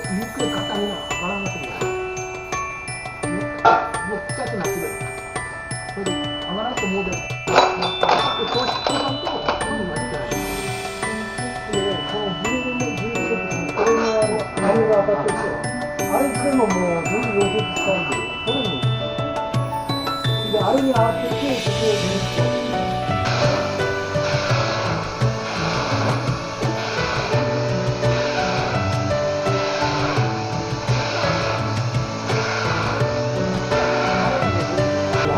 ゆっくり肩にバランスでもう近くなってくる。それで上がらんともうでそうしとかんと多分間違いない。でこのグリルのグリルのこれの波が当たってるでしょ。あれでももう全部溶接使うんでそれもであれに合わせてここをグリッと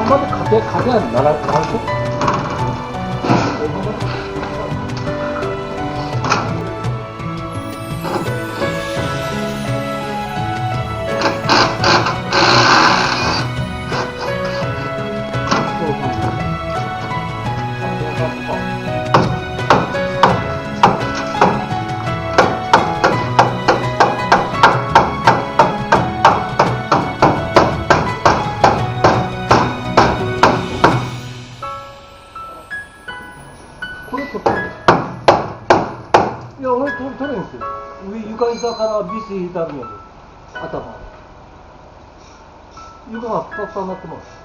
まで風はならんと。これ取ってるんですか？いや、俺取るんですよ。床板からビス入れてあるので、頭。床がふかふかになってます。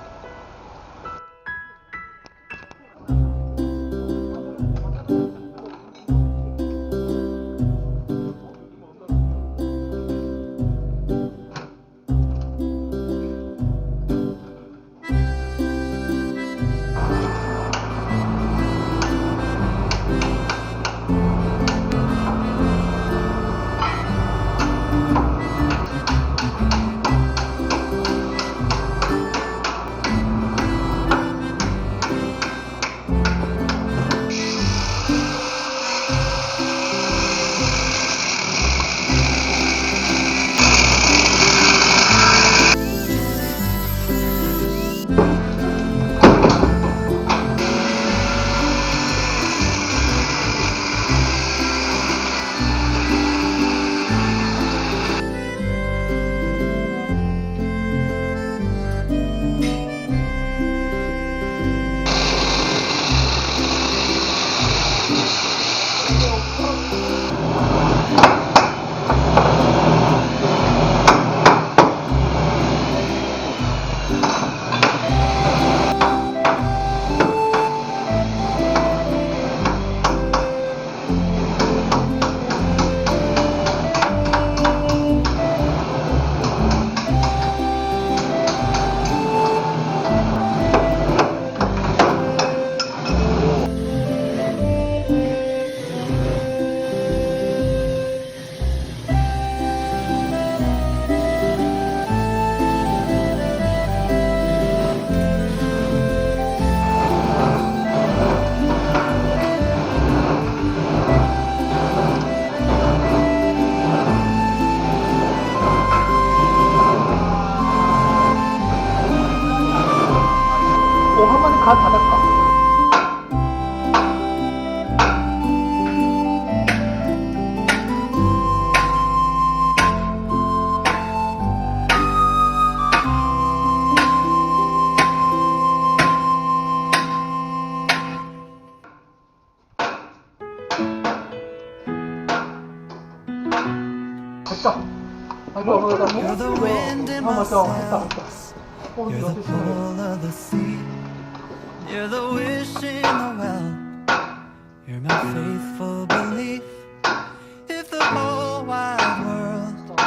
お浜に叩くか。入った。入った。You're the pull of the sea. You're the wish in the well. You're my faithful belief. If the whole wide world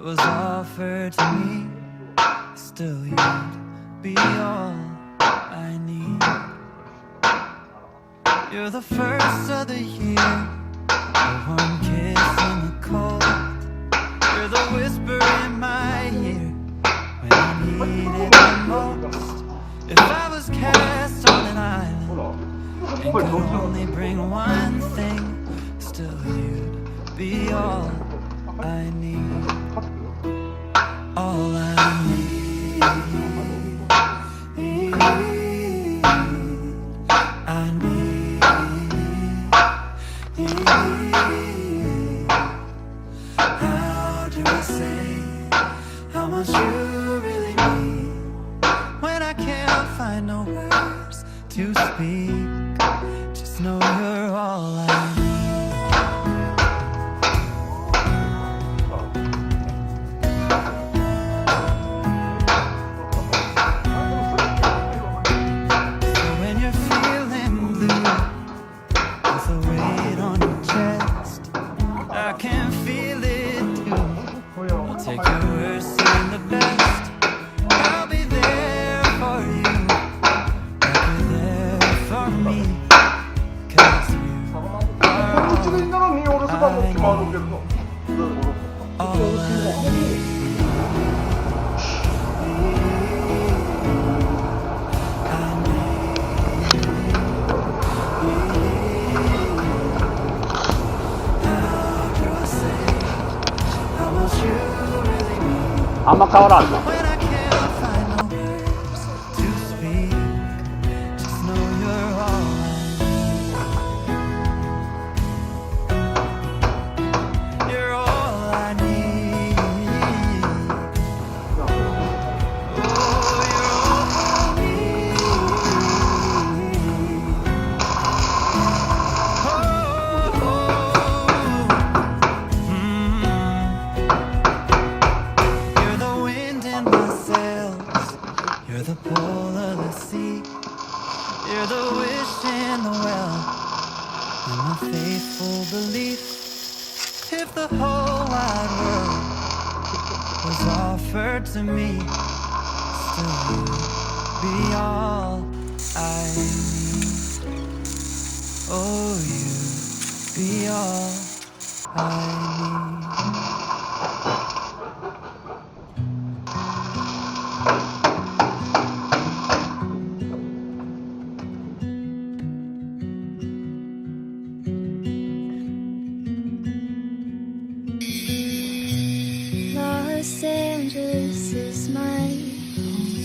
was offered to me, still you'd be all I need. You're the first of the year, a warm kiss in the cold. You're the whisper in my ear when I need it the most. If I was cast on an island and could only bring one thing, still you'd be all I need. All I need. I need. How do I say how much you really mean when I can't find no words to speak? Just know you're all I need. for me, 'cause you こっちでいいなら見下ろせばもう決まるけど。all I need. あんま変わらんな。 When I can't find no words to speak, just know you're all I need. You're all I need. Oh, you're all I need. You're the wind in my sails. You're the pull of the sea. You're the wish in the well. You're my faithful belief. If the whole wide world was offered to me, still you'd be all I need. Oh, you'd be all I need. Los Angeles is my home.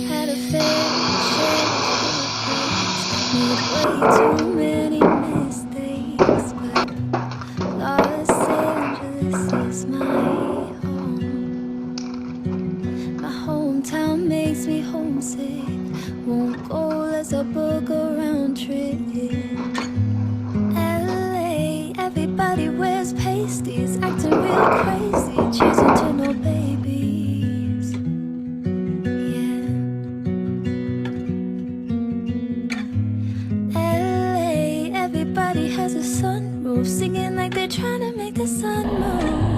Had a fair share of heartbreaks, made way too many mistakes, but Los Angeles is my home. My hometown makes me homesick. Won't go as I book a round trip. LA, everybody wears pasties, acting real crazy, choosing to know babies. Yeah. LA, everybody has a sunroof, singing like they're trying to make the sun move.